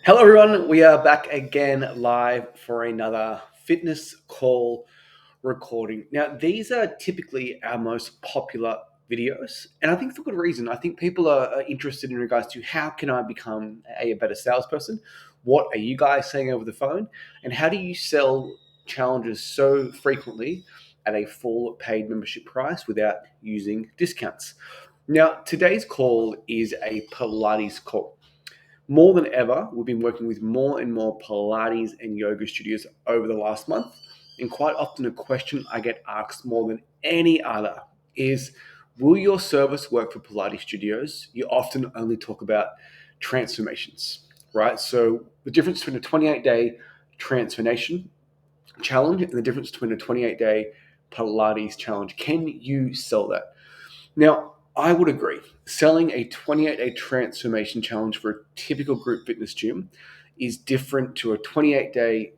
Hello, everyone. We are back again live for another fitness call recording. Now, these are typically our most popular videos, and I think for good reason. I think people are interested in regards to how can I become a better salesperson? What are you guys saying over the phone? And how do you sell challenges so frequently at a full paid membership price without using discounts? Now, today's call is a Pilates call. More than ever, we've been working with more and more Pilates and yoga studios over the last month. And quite often, a question I get asked more than any other is, will your service work for Pilates studios? You often only talk about transformations, right? So the difference between a 28-day transformation challenge and the difference between a 28-day Pilates challenge. Can you sell that? Now, I would agree. Selling a 28-day transformation challenge for a typical group fitness gym is different to a 28-day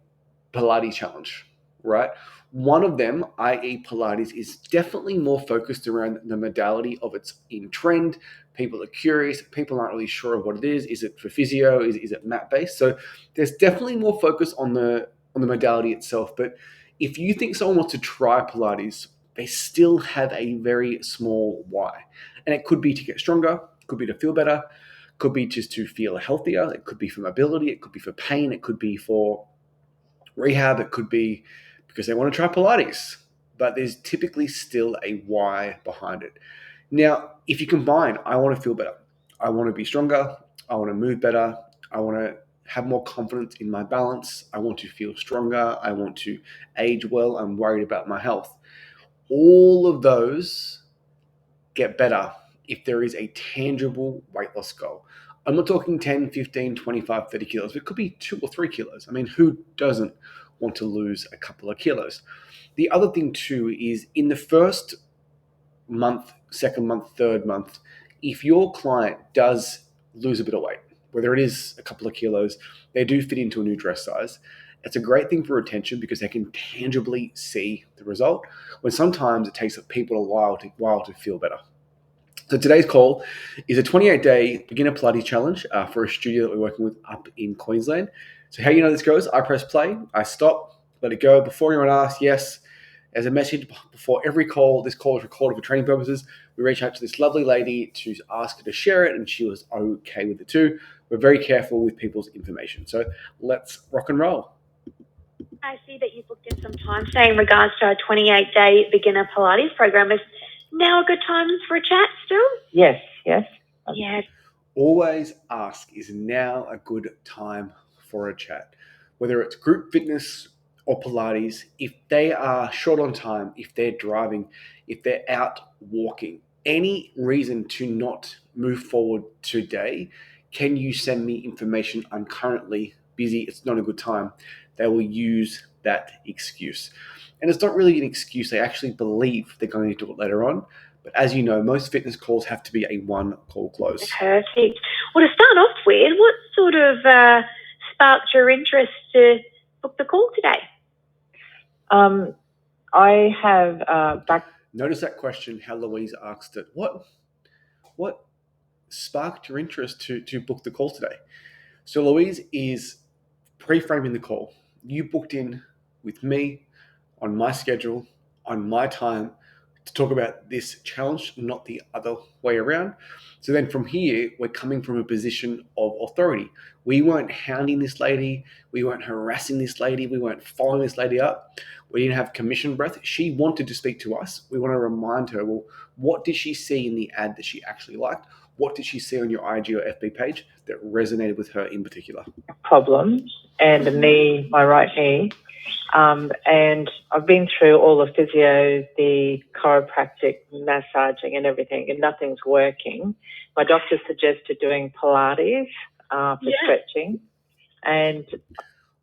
Pilates challenge, right? One of them, i.e., Pilates, is definitely more focused around the modality of its in trend. People are curious. People aren't really sure of what it is. Is it for physio? Is it mat based? So there's definitely more focus on the modality itself. But if you think someone wants to try Pilates, they still have a very small why, and it could be to get stronger, could be to feel better, could be just to feel healthier. It could be for mobility. It could be for pain. It could be for rehab. It could be because they want to try Pilates, but there's typically still a why behind it. Now, if you combine, I want to feel better, I want to be stronger, I want to move better, I want to have more confidence in my balance, I want to feel stronger, I want to age well, I'm worried about my health. All of those get better if there is a tangible weight loss goal. I'm not talking 10, 15, 25, 30 kilos. It could be 2 or 3 kilos. I mean, who doesn't want to lose a couple of kilos? The other thing, too, is in the first month, second month, third month, if your client does lose a bit of weight, whether it is a couple of kilos, they do fit into a new dress size. It's a great thing for retention because they can tangibly see the result, when sometimes it takes people a while to feel better. So today's call is a 28-day beginner Pilates challenge for a studio that we're working with up in Queensland. So how you know this goes, I press play, I stop, let it go. Before anyone asks, yes, as a message before every call, this call is recorded for training purposes. We reach out to this lovely lady to ask her to share it, and she was okay with it too. We're very careful with people's information. So let's rock and roll. I see that you booked in some time today in regards to our 28-day beginner Pilates program. Is now a good time for a chat still? Yes. Yes. Always ask, is now a good time for a chat? Whether it's group fitness or Pilates, if they are short on time, if they're driving, if they're out walking, any reason to not move forward today, can you send me information? I'm currently busy. It's not a good time. They will use that excuse. And it's not really an excuse. They actually believe they're going to do it later on. But as you know, most fitness calls have to be a one call close. Perfect. Well, to start off with, what sort of sparked your interest to book the call today? I have Notice that question, how Louise asked it. What sparked your interest to book the call today? So Louise is pre-framing the call. You booked in with me on my schedule, on my time, to talk about this challenge, not the other way around. So then from here, we're coming from a position of authority. We weren't hounding this lady. We weren't harassing this lady. We weren't following this lady up. We didn't have commission breath. She wanted to speak to us. We want to remind her, well, what did she see in the ad that she actually liked? What did she see on your IG or FB page that resonated with her in particular? problems and the knee, my right knee. And I've been through all the physio, the chiropractic, massaging and everything, and nothing's working. My doctor suggested doing Pilates for stretching. And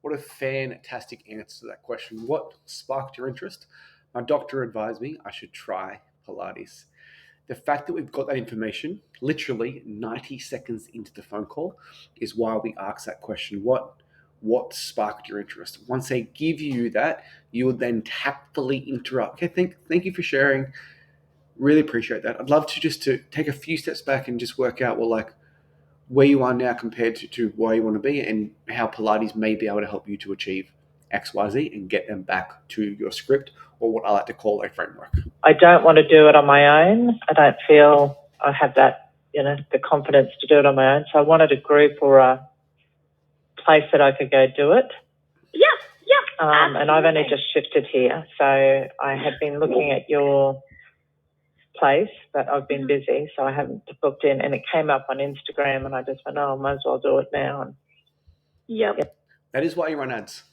what a fantastic answer to that question. What sparked your interest? My doctor advised me I should try Pilates. The fact that we've got that information literally 90 seconds into the phone call is why we ask that question. What sparked your interest? Once they give you that, you will then tactfully interrupt. Okay, thank you for sharing. Really appreciate that. I'd love to just to take a few steps back and just work out, well, like, where you are now compared to where you want to be, and how Pilates may be able to help you to achieve XYZ and get them back to your script, or what I like to call a framework. I don't want to do it on my own. I don't feel I have that, the confidence to do it on my own. So I wanted a group or a place that I could go do it. Yeah. And I've only just shifted here, so I had been looking at your place, but I've been busy, so I haven't booked in. And it came up on Instagram, and I just went, I might as well do it now. Yep. That is why you run ads.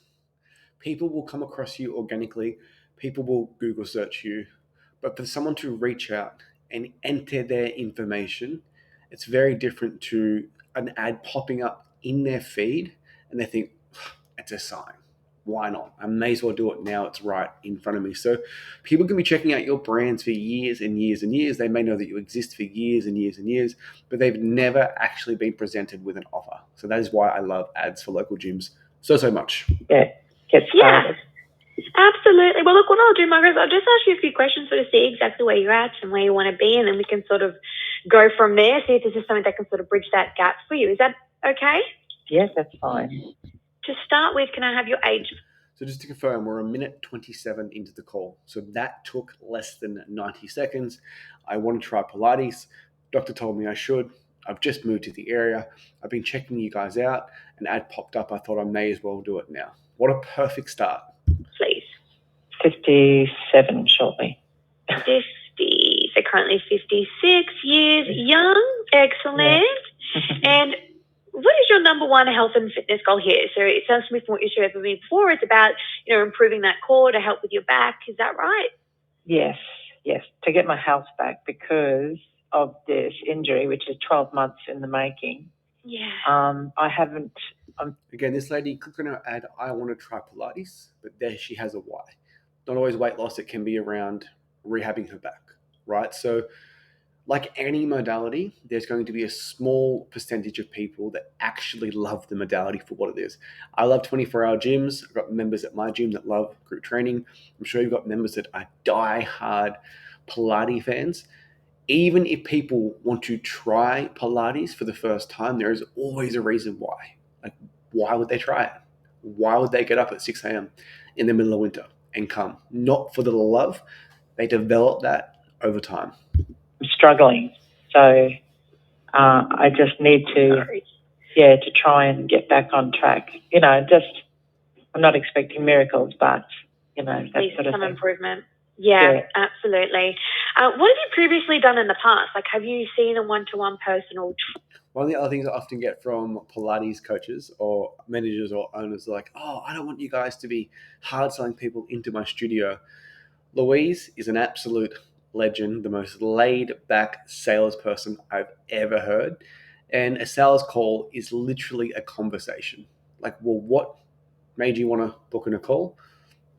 People will come across you organically. People will Google search you. But for someone to reach out and enter their information, it's very different to an ad popping up in their feed and they think, it's a sign. Why not? I may as well do it now. It's right in front of me. So people can be checking out your brands for years and years and years. They may know that you exist for years and years and years, but they've never actually been presented with an offer. So that is why I love ads for local gyms so much. Yeah, get started. Absolutely. Well, look, what I'll do, Margaret, is I'll just ask you a few questions to see exactly where you're at and where you want to be, and then we can sort of go from there, see if this is something that can sort of bridge that gap for you. Is that okay? Yes, that's fine. To start with, can I have your age? So just to confirm, we're a minute 27 into the call. So that took less than 90 seconds. I want to try Pilates. Doctor told me I should. I've just moved to the area. I've been checking you guys out. An ad popped up. I thought I may as well do it now. What a perfect start. Please. 57 shortly. 50. So currently 56 years young. Excellent. Yeah. And what is your number one health and fitness goal here? So it sounds to me from what you shared with me before, it's about, improving that core to help with your back. Is that right? Yes. To get my health back because of this injury, which is 12 months in the making. Yeah. I haven't. Again, this lady clicked on her ad, I want to try Pilates, but there she has a why. Not always weight loss. It can be around rehabbing her back, right? So like any modality, there's going to be a small percentage of people that actually love the modality for what it is. I love 24-hour gyms. I've got members at my gym that love group training. I'm sure you've got members that are die-hard Pilates fans. Even if people want to try Pilates for the first time, there is always a reason why. Like, why would they try it? Why would they get up at 6 a.m. in the middle of winter and come? Not for the love. They develop that over time. Struggling, so I just need to try and get back on track. I'm not expecting miracles, but that sort of some thing. Improvement. Yeah, absolutely. What have you previously done in the past? Like, have you seen a one-to-one personal? One of the other things I often get from Pilates coaches or managers or owners are like, I don't want you guys to be hard selling people into my studio. Louise is an absolute legend, the most laid-back salesperson I've ever heard. And a sales call is literally a conversation. Like, well, what made you want to book in a call?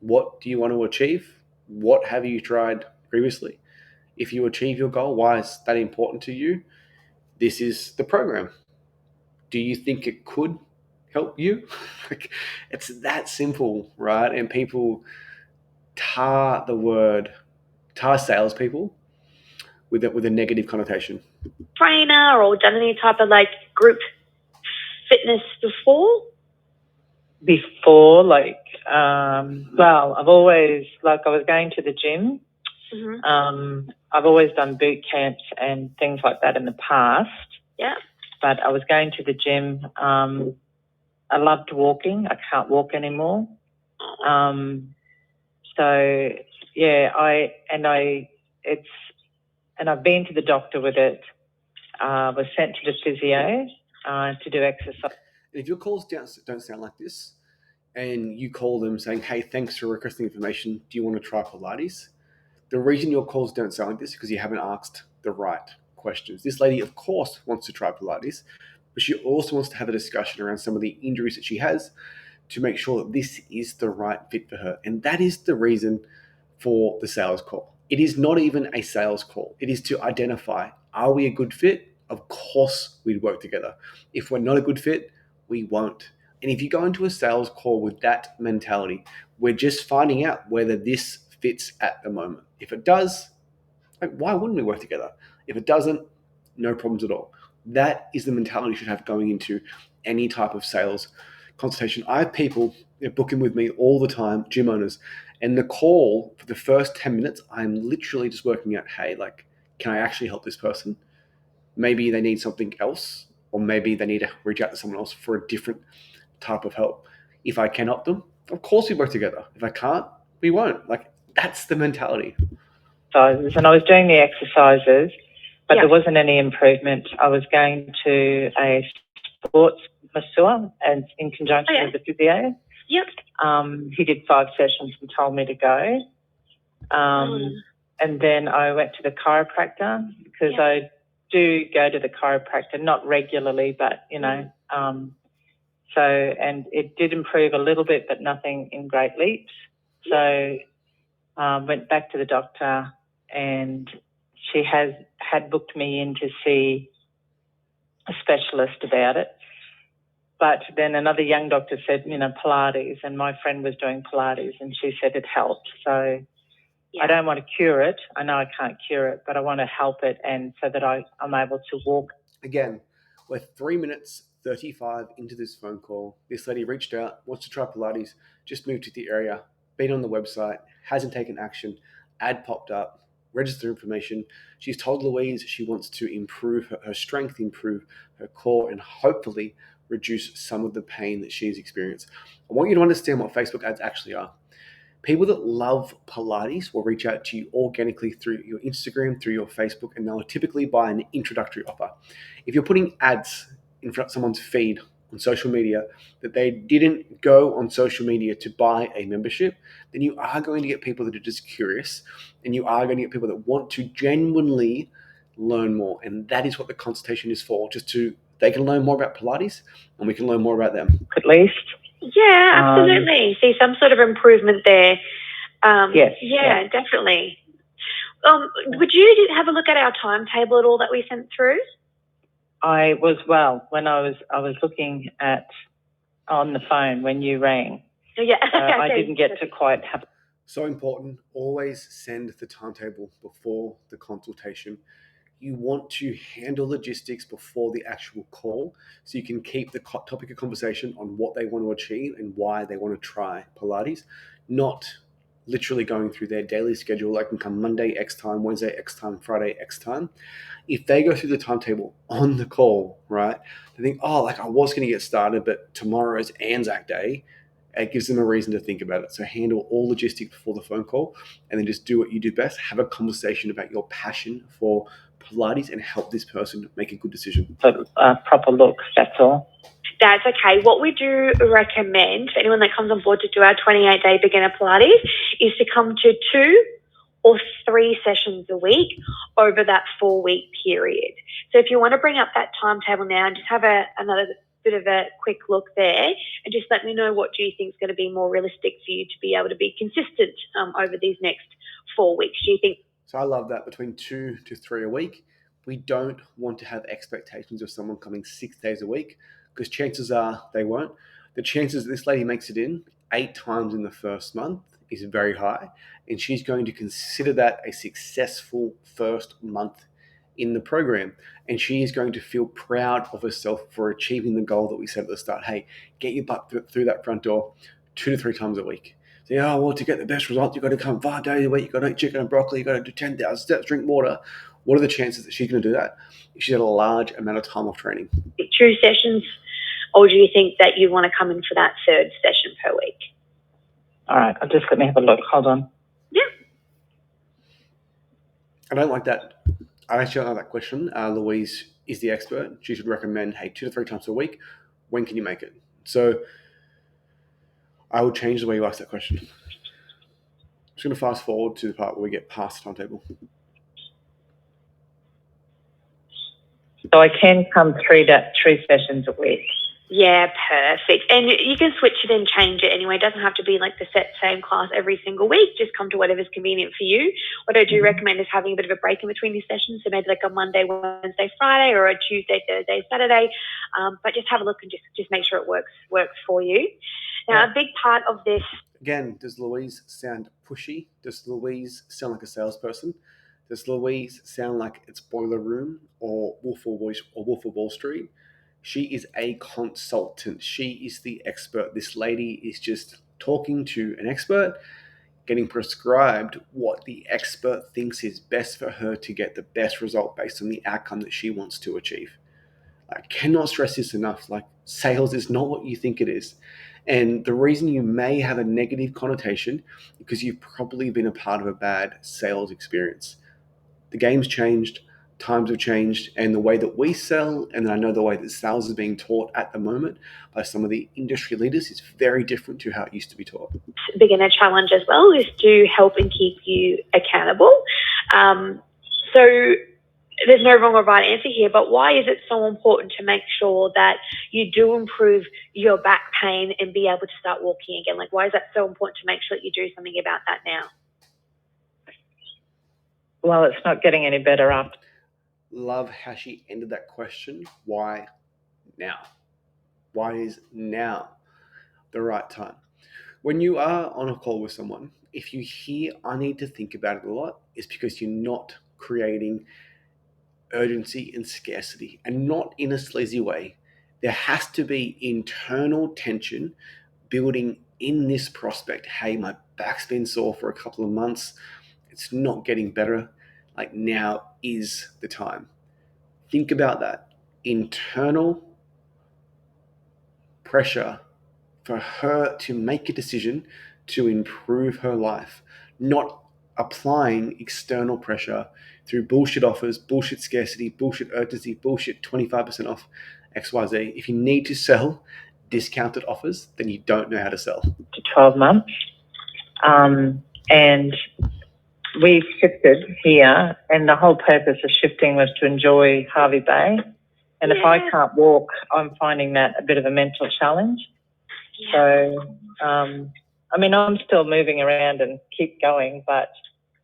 What do you want to achieve? What have you tried previously? If you achieve your goal, why is that important to you? This is the program. Do you think it could help you? Like, it's that simple, right? And people tar salespeople with a negative connotation. Trainer or done any type of group fitness before? I've always, I was going to the gym. Mm-hmm. I've always done boot camps and things like that in the past. Yeah. But I was going to the gym. I loved walking. I can't walk anymore. I've been to the doctor with it. Was sent to the physio to do exercise. If your calls don't sound like this, and you call them saying, hey, thanks for requesting information, do you want to try Pilates? The reason your calls don't sound like this is because you haven't asked the right questions. This lady, of course, wants to try Pilates, but she also wants to have a discussion around some of the injuries that she has to make sure that this is the right fit for her. And that is the reason for the sales call. It is not even a sales call. It is to identify, are we a good fit? Of course we'd work together. If we're not a good fit, we won't. And if you go into a sales call with that mentality, we're just finding out whether this fits at the moment. If it does, why wouldn't we work together? If it doesn't, no problems at all. That is the mentality you should have going into any type of sales consultation. I have people book in with me all the time, gym owners, and the call for the first 10 minutes, I'm literally just working out, hey, like, can I actually help this person? Maybe they need something else, or maybe they need to reach out to someone else for a different type of help. If I can help them, of course we work together. If I can't, we won't. Like, that's the mentality. And I was doing the exercises, but Yeah. there wasn't any improvement. I was going to a sports masseur and in conjunction with the physio. Yep. He did 5 sessions and told me to go. And then I went to the chiropractor because I do go to the chiropractor, not regularly, but, you know, so, and it did improve a little bit, but nothing in great leaps. So went back to the doctor and she had booked me in to see a specialist about it. But then another young doctor said, you know, Pilates, and my friend was doing Pilates and she said it helped. So I don't want to cure it. I know I can't cure it, but I want to help it, and so that I'm able to walk. Again, we're 3 minutes 35 into this phone call. This lady reached out, wants to try Pilates, just moved to the area, been on the website, hasn't taken action, ad popped up, register information. She's told Louise she wants to improve her strength, improve her core, and hopefully reduce some of the pain that she's experienced. I want you to understand what Facebook ads actually are. People that love Pilates will reach out to you organically through your Instagram, through your Facebook, and they'll typically buy an introductory offer. If you're putting ads in front of someone's feed on social media that they didn't go on social media to buy a membership, then you are going to get people that are just curious, and you are going to get people that want to genuinely learn more. And that is what the consultation is for, just to they can learn more about Pilates and we can learn more about them. At least. Yeah, absolutely. See some sort of improvement there. Yes. Yeah, definitely. Would you have a look at our timetable at all that we sent through? I was when I was looking at on the phone when you rang. Yeah. I didn't get to quite have. So important. Always send the timetable before the consultation. You want to handle logistics before the actual call so you can keep the topic of conversation on what they want to achieve and why they want to try Pilates, not literally going through their daily schedule. I can come Monday X time, Wednesday X time, Friday X time. If they go through the timetable on the call, right, they think, oh, like I was going to get started, but tomorrow is Anzac Day. It gives them a reason to think about it. So handle all logistics before the phone call and then just do what you do best. Have a conversation about your passion for Pilates and help this person make a good decision. A proper look, that's all. That's okay. What we do recommend for anyone that comes on board to do our 28-day beginner Pilates is to come to 2 or 3 sessions a week over that 4-week period. So if you want to bring up that timetable now and just have another bit of a quick look there and just let me know what do you think is going to be more realistic for you to be able to be consistent over these next 4 weeks. Do you think? So I love that, between 2 to 3 a week. We don't want to have expectations of someone coming 6 days a week because chances are they won't. The chances this lady makes it in 8 times in the first month is very high, and she's going to consider that a successful first month in the program. And she is going to feel proud of herself for achieving the goal that we set at the start. Hey, get your butt through that front door 2 to 3 times a week. So, well, to get the best results, you've got to come 5 days a week. You've got to eat chicken and broccoli. You've got to do 10,000 steps, drink water. What are the chances that she's going to do that if she's had a large amount of time off training? 2 sessions, or do you think that you want to come in for that 3rd session per week? All right, just let me have a look. Hold on. Yeah. I don't like that. I actually don't like that question. Louise is the expert. She should recommend, hey, 2 to 3 times a week. When can you make it? So I would change the way you ask that question. I'm just going to fast forward to the part where we get past the timetable. So I can come 3 sessions a week. Yeah, perfect. And you can switch it and change it anyway. It doesn't have to be like the same class every single week. Just come to whatever's convenient for you. What I do recommend is having a bit of a break in between your sessions. So maybe like a Monday, Wednesday, Friday, or a Tuesday, Thursday, Saturday. But just have a look and just make sure it works for you. Now, a big part of this. Again, does Louise sound pushy? Does Louise sound like a salesperson? Does Louise sound like it's boiler room? Or Wolf of Wall Street. She is a consultant. She is the expert. This lady is just talking to an expert, getting prescribed what the expert thinks is best for her to get the best result based on the outcome that she wants to achieve. I cannot stress this enough. Like, sales is not what you think it is. And the reason you may have a negative connotation because you've probably been a part of a bad sales experience. The game's changed, times have changed, and the way that we sell, and I know the way that sales is being taught at the moment by some of the industry leaders, is very different to how it used to be taught. Beginner challenge as well is to help and keep you accountable. So there's no wrong or right answer here, but why is it so important to make sure that you do improve your back pain and be able to start walking again? Like, why is that so important to make sure that you do something about that now? Well, it's not getting any better after. Love how she ended that question. Why now? Why is now the right time? When you are on a call with someone, if you hear I need to think about it a lot, it's because you're not creating urgency and scarcity, and not in a sleazy way. There has to be internal tension building in this prospect. Hey, my back's been sore for a couple of months. It's not getting better. Like, now is the time. Think about that. Internal pressure for her to make a decision to improve her life, not applying external pressure through bullshit offers, bullshit scarcity, bullshit urgency, bullshit 25% off XYZ. If you need to sell discounted offers, then you don't know how to sell. To 12 months. And we shifted here, and the whole purpose of shifting was to enjoy Harvey Bay. And if I can't walk, I'm finding that a bit of a mental challenge. So, I mean, I'm still moving around and keep going, but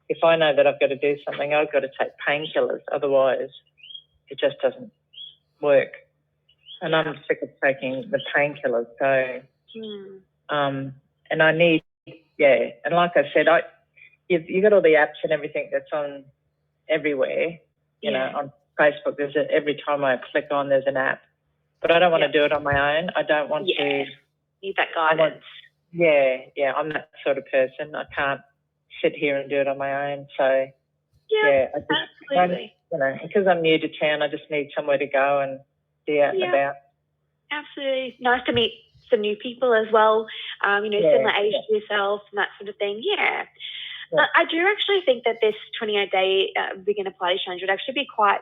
if I know that I've got to do something, I've got to take painkillers. Otherwise, it just doesn't work. And I'm sick of taking the painkillers. So, and I need, and like I said, you got all the apps and everything that's on everywhere. You know, on Facebook, every time I click on, there's an app. But I don't want to do it on my own. I don't want to. Need that guidance. I'm that sort of person. I can't sit here and do it on my own. So, absolutely. Because I'm new to town, I just need somewhere to go and be out and about. Absolutely. Nice to meet some new people as well, similar age to yourself and that sort of thing. I do actually think that this 28-day beginner Pilates challenge would actually be quite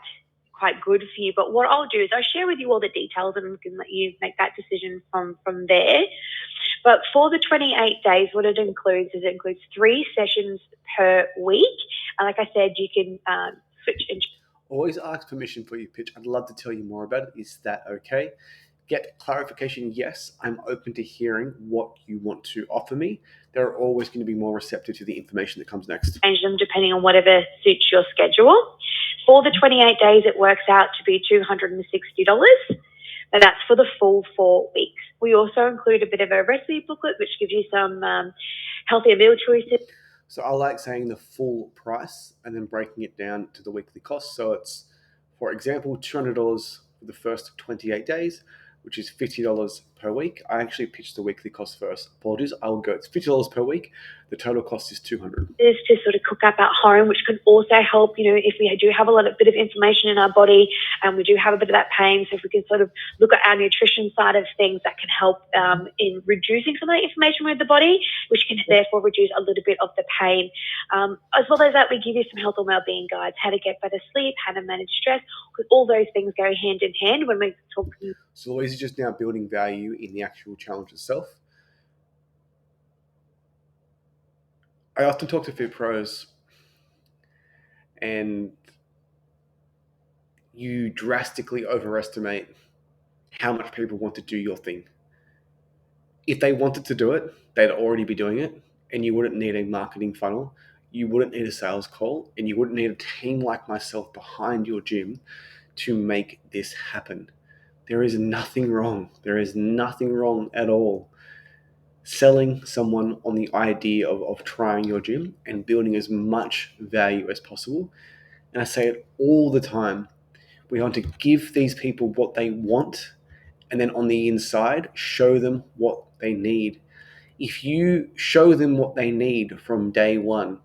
good for you. But what I'll do is I'll share with you all the details and we can let you make that decision from there. But for the 28 days, what it includes is 3 sessions per week. And like I said, you can switch and always ask permission for your pitch. I'd love to tell you more about it. Is that okay? Get clarification. Yes, I'm open to hearing what you want to offer me. They're always going to be more receptive to the information that comes next. Change them depending on whatever suits your schedule. For the 28 days, it works out to be $260. And that's for the full 4 weeks. We also include a bit of a recipe booklet, which gives you some healthier meal choices. So I like saying the full price and then breaking it down to the weekly cost. So it's, for example, $200 for the first 28 days, which is $50 per week. I actually pitched the weekly cost first. Apologies. I'll go. It's $50 per week. The total cost is $200. Is to sort of cook up at home, which can also help, if we do have a bit of inflammation in our body and we do have a bit of that pain. So if we can sort of look at our nutrition side of things, that can help in reducing some of the inflammation with the body, which can therefore reduce a little bit of the pain. As well as that, we give you some health and wellbeing guides, how to get better sleep, how to manage stress, because all those things go hand in hand when we talk. So Louise is just now building value in the actual challenge itself. I often talk to fit pros, and you drastically overestimate how much people want to do your thing. If they wanted to do it, they'd already be doing it, and you wouldn't need a marketing funnel, you wouldn't need a sales call, and you wouldn't need a team like myself behind your gym to make this happen. There is nothing wrong. There is nothing wrong at all selling someone on the idea of trying your gym and building as much value as possible. And I say it all the time. We want to give these people what they want, and then on the inside, show them what they need. If you show them what they need from day one,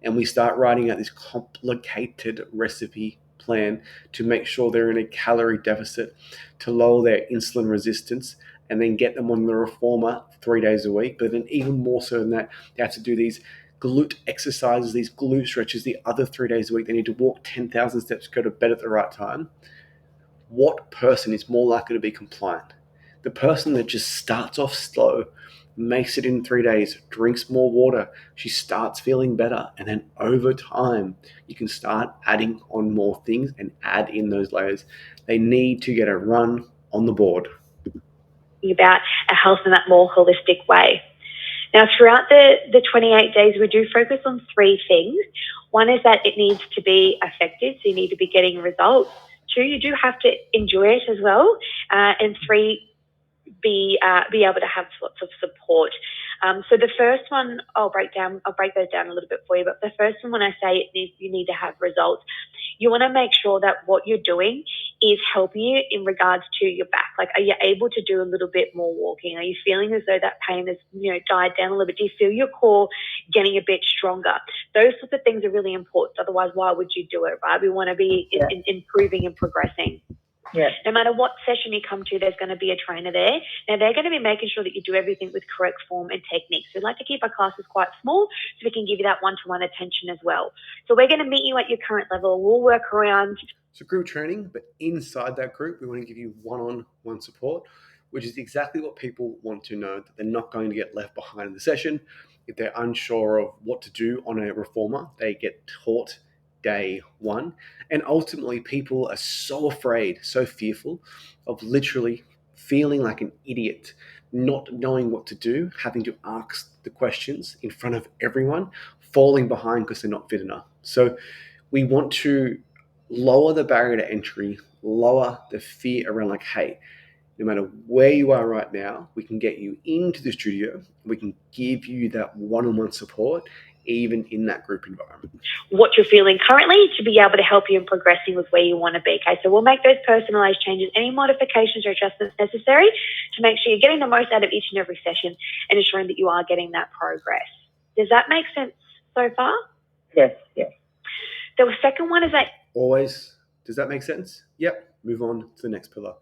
and we start writing out this complicated recipe plan to make sure they're in a calorie deficit, to lower their insulin resistance, and then get them on the reformer 3 days a week. But then even more so than that, they have to do these glute exercises, these glute stretches the other 3 days a week. They need to walk 10,000 steps, go to bed at the right time. What person is more likely to be compliant? The person that just starts off slow, makes it in 3 days, drinks more water, she starts feeling better, and then over time, you can start adding on more things and add in those layers. They need to get a run on the board. About a health in that more holistic way. Now, throughout the 28 days, we do focus on 3 things. One is that it needs to be effective, so you need to be getting results. 2, you do have to enjoy it as well. And 3, be able to have lots of support. So the first one, I'll break those down a little bit for you. But the first one, when I say you need to have results, you want to make sure that what you're doing is helping you in regards to your back. Like, are you able to do a little bit more walking? Are you feeling as though that pain has, died down a little bit? Do you feel your core getting a bit stronger? Those sorts of things are really important. Otherwise, why would you do it, right? We want to be improving and progressing. Yeah. No matter what session you come to, there's going to be a trainer there. Now, they're going to be making sure that you do everything with correct form and technique. So we like to keep our classes quite small so we can give you that one-to-one attention as well. So we're going to meet you at your current level. We'll work around. So group training, but inside that group, we want to give you one-on-one support, which is exactly what people want to know, that they're not going to get left behind in the session. If they're unsure of what to do on a reformer, they get taught day one. And ultimately, people are so afraid, so fearful of literally feeling like an idiot, not knowing what to do, having to ask the questions in front of everyone, falling behind because they're not fit enough. So we want to lower the barrier to entry, lower the fear around like, hey, no matter where you are right now, we can get you into the studio. We can give you that one-on-one support, even in that group environment. What you're feeling currently to be able to help you in progressing with where you want to be. Okay, so we'll make those personalized changes, any modifications or adjustments necessary to make sure you're getting the most out of each and every session and ensuring that you are getting that progress. Does that make sense so far? Yes. The second one is that always, does that make sense? Yep. Move on to the next pillar.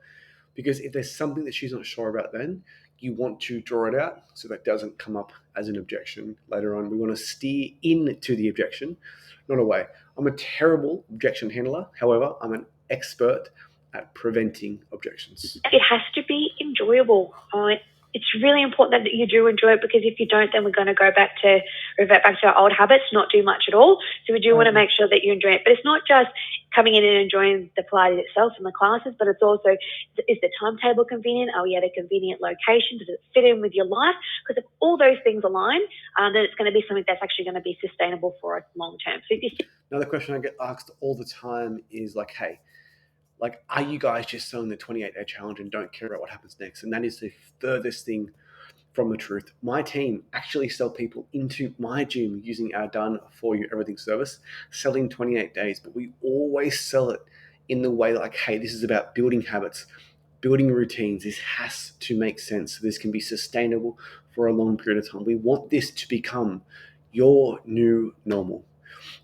Because if there's something that she's not sure about, then you want to draw it out so that doesn't come up as an objection later on. We want to steer into the objection, not away. I'm a terrible objection handler. However, I'm an expert at preventing objections. it has to be enjoyable. It's really important that you do enjoy it, because if you don't, then we're going to revert back to our old habits, not do much at all. So we do want to make sure that you enjoy it. But it's not just coming in and enjoying the Pilates itself and the classes, but it's also, is the timetable convenient? Are we at a convenient location? Does it fit in with your life? Because if all those things align, then it's going to be something that's actually going to be sustainable for us long term. So if you Another question I get asked all the time is like, hey, are you guys just selling the 28-day challenge and don't care about what happens next? And that is the furthest thing from the truth. My team actually sell people into my gym using our Done For You Everything service, selling 28 days, but we always sell it in the way like, hey, this is about building habits, building routines. This has to make sense. So this can be sustainable for a long period of time. We want this to become your new normal.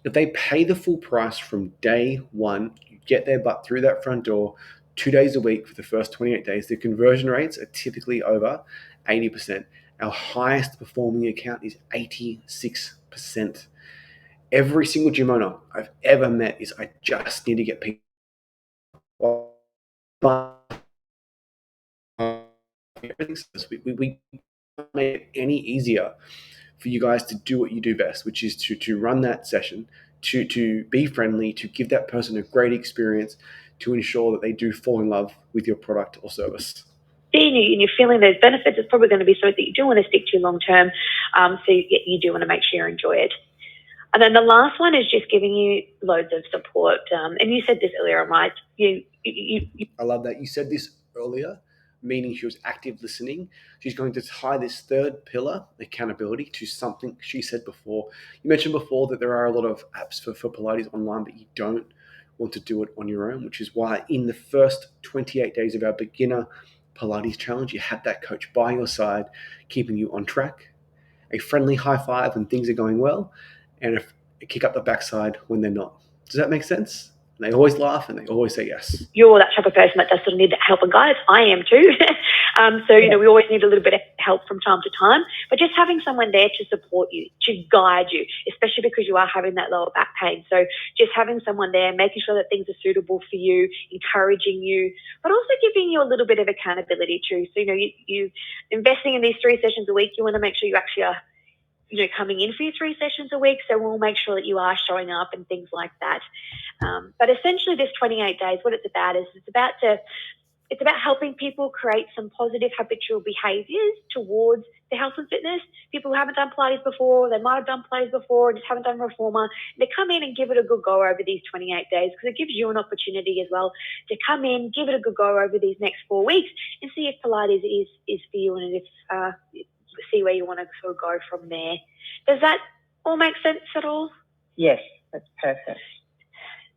If they pay the full price from day one, you get their butt through that front door 2 days a week for the first 28 days. The conversion rates are typically over 80%. Our highest performing account is 86%. Every single gym owner I've ever met is, I just need to get people. We can't make it any easier for you guys to do what you do best, which is to run that session, to be friendly, to give that person a great experience, to ensure that they do fall in love with your product or service. and you're feeling those benefits, it's probably going to be something that you do want to stick to long term. So you do want to make sure you enjoy it. And then the last one is just giving you loads of support. And you said this earlier, right? I love that. You said this earlier, meaning she was active listening. She's going to tie this third pillar, accountability, to something she said before. You mentioned before that there are a lot of apps for Pilates online, but you don't want to do it on your own, which is why in the first 28 days of our beginner Pilates challenge, you have that coach by your side, keeping you on track, a friendly high five when things are going well, and a kick up the backside when they're not. Does that make sense? And they always laugh and they always say yes. You're that type of person that does sort of need help, and guys, I am too. So, we always need a little bit of help from time to time, but just having someone there to support you, to guide you, especially because you are having that lower back pain. So just having someone there, making sure that things are suitable for you, encouraging you, but also giving you a little bit of accountability too. So, you investing in these 3 sessions a week, you want to make sure you actually are coming in for your 3 sessions a week. So we'll make sure that you are showing up and things like that. But essentially this 28 days, what it's about is it's about helping people create some positive habitual behaviours towards their health and fitness. People who haven't done Pilates before, they might have done Pilates before and just haven't done Reformer, they come in and give it a good go over these 28 days, because it gives you an opportunity as well to come in, give it a good go over these next 4 weeks and see if Pilates is for you, and if see where you want to sort of go from there. Does that all make sense at all? Yes, that's perfect.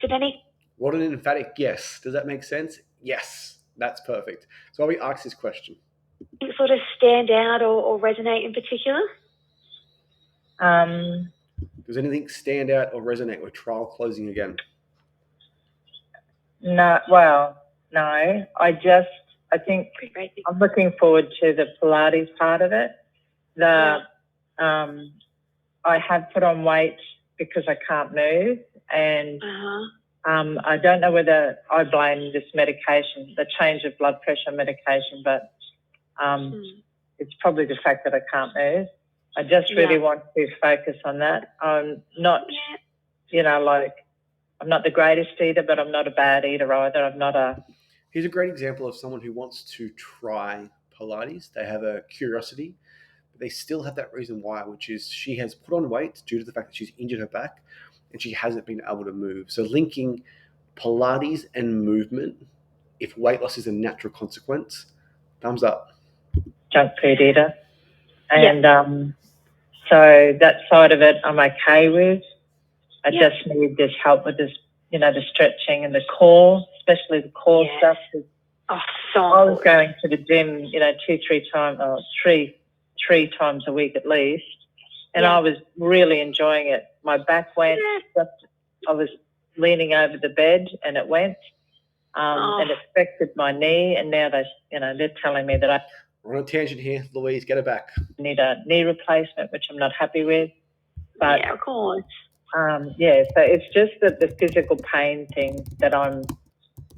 Did any? What an emphatic yes. Does that make sense? Yes, that's perfect. So why we ask this question? Sort of stand out or resonate in particular? Does anything stand out or resonate with trial closing again? No. I think I'm looking forward to the Pilates part of it. I have put on weight because I can't move, and I don't know whether I blame this medication, the change of blood pressure medication, but it's probably the fact that I can't move. I just really want to focus on that. I'm not, I'm not the greatest eater, but I'm not a bad eater either. Here's a great example of someone who wants to try Pilates. They have a curiosity, but they still have that reason why, which is she has put on weight due to the fact that she's injured her back and she hasn't been able to move. So linking Pilates and movement, if weight loss is a natural consequence, thumbs up. Junk food eater. And so that side of it I'm okay with. I just need this help with this, the stretching and the core, especially the core stuff. So I was going to the gym, 3 times a week at least, and I was really enjoying it. My back went. I was leaning over the bed, and it went, and it affected my knee. And now they're telling me that we're on a tangent here, Louise. Get it back. Need a knee replacement, which I'm not happy with. But of course. So it's just the physical pain thing that I'm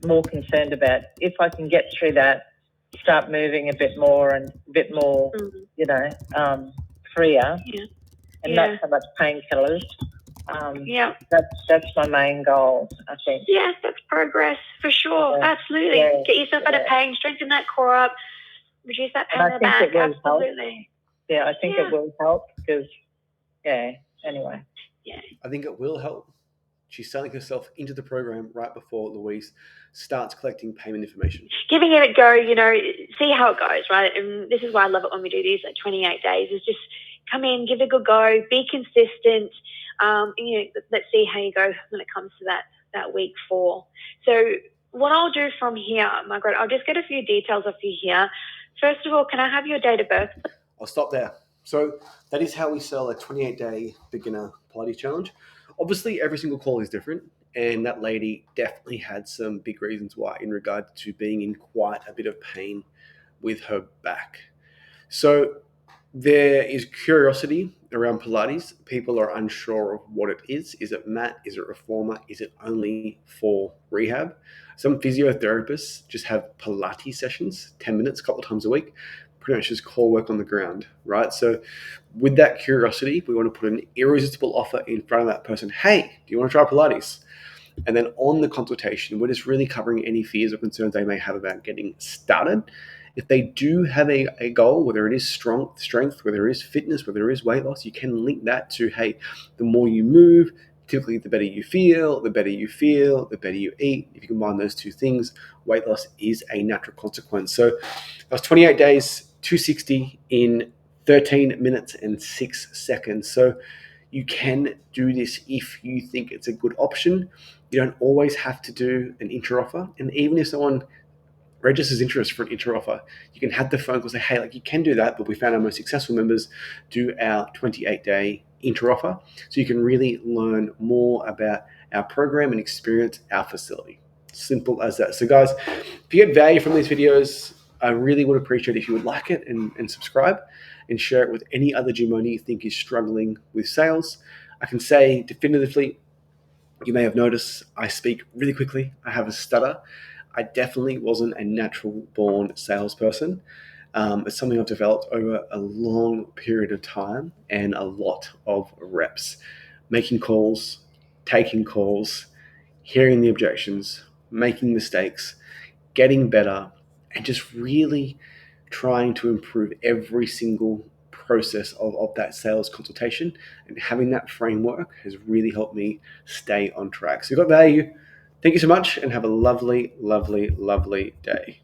more concerned about. If I can get through that, start moving a bit more and a bit more, freer, and not so much painkillers. That's my main goal, I think. Yes, that's progress for sure. Absolutely. Get yourself out of pain, strengthen that core up, reduce that pain in the back. Absolutely. I think it will help because, anyway. Yeah. I think it will help. She's selling herself into the program right before Louise starts collecting payment information. Giving it a go, see how it goes, right? And this is why I love it when we do these 28 days, is just come in, give it a good go, be consistent. Let's see how you go when it comes to that week 4. So what I'll do from here, Margaret, I'll just get a few details off you here. First of all, can I have your date of birth? I'll stop there. So that is how we sell a 28-day beginner Pilates challenge. Obviously, every single call is different, and that lady definitely had some big reasons why in regard to being in quite a bit of pain with her back. So there is curiosity around Pilates. People are unsure of what it is. Is it mat? Is it reformer? Is it only for rehab? Some physiotherapists just have Pilates sessions, 10 minutes, a couple of times a week, pretty much just core work on the ground, right? So with that curiosity, we want to put an irresistible offer in front of that person. Hey, do you want to try Pilates? And then on the consultation, we're just really covering any fears or concerns they may have about getting started. If they do have a goal, whether it is strength, whether it is fitness, whether it is weight loss, you can link that to, hey, the more you move, typically the better you feel, the better you eat. If you combine those two things, weight loss is a natural consequence. So that was 28 days, 260 in 13 minutes and 6 seconds. So You can do this if you think it's a good option. You don't always have to do an inter offer. And even if someone registers interest for an inter offer, you can have the phone call say, hey, like you can do that, but we found our most successful members do our 28-day inter offer. So you can really learn more about our program and experience our facility. Simple as that. So guys, if you get value from these videos, I really would appreciate if you would like it and subscribe and share it with any other gym owner you think is struggling with sales. I can say definitively, you may have noticed I speak really quickly. I have a stutter. I definitely wasn't a natural born salesperson. It's something I've developed over a long period of time and a lot of reps. Making calls, taking calls, hearing the objections, making mistakes, getting better, and just really trying to improve every single process of that sales consultation. And having that framework has really helped me stay on track. So if you got value, thank you so much and have a lovely, lovely, lovely day.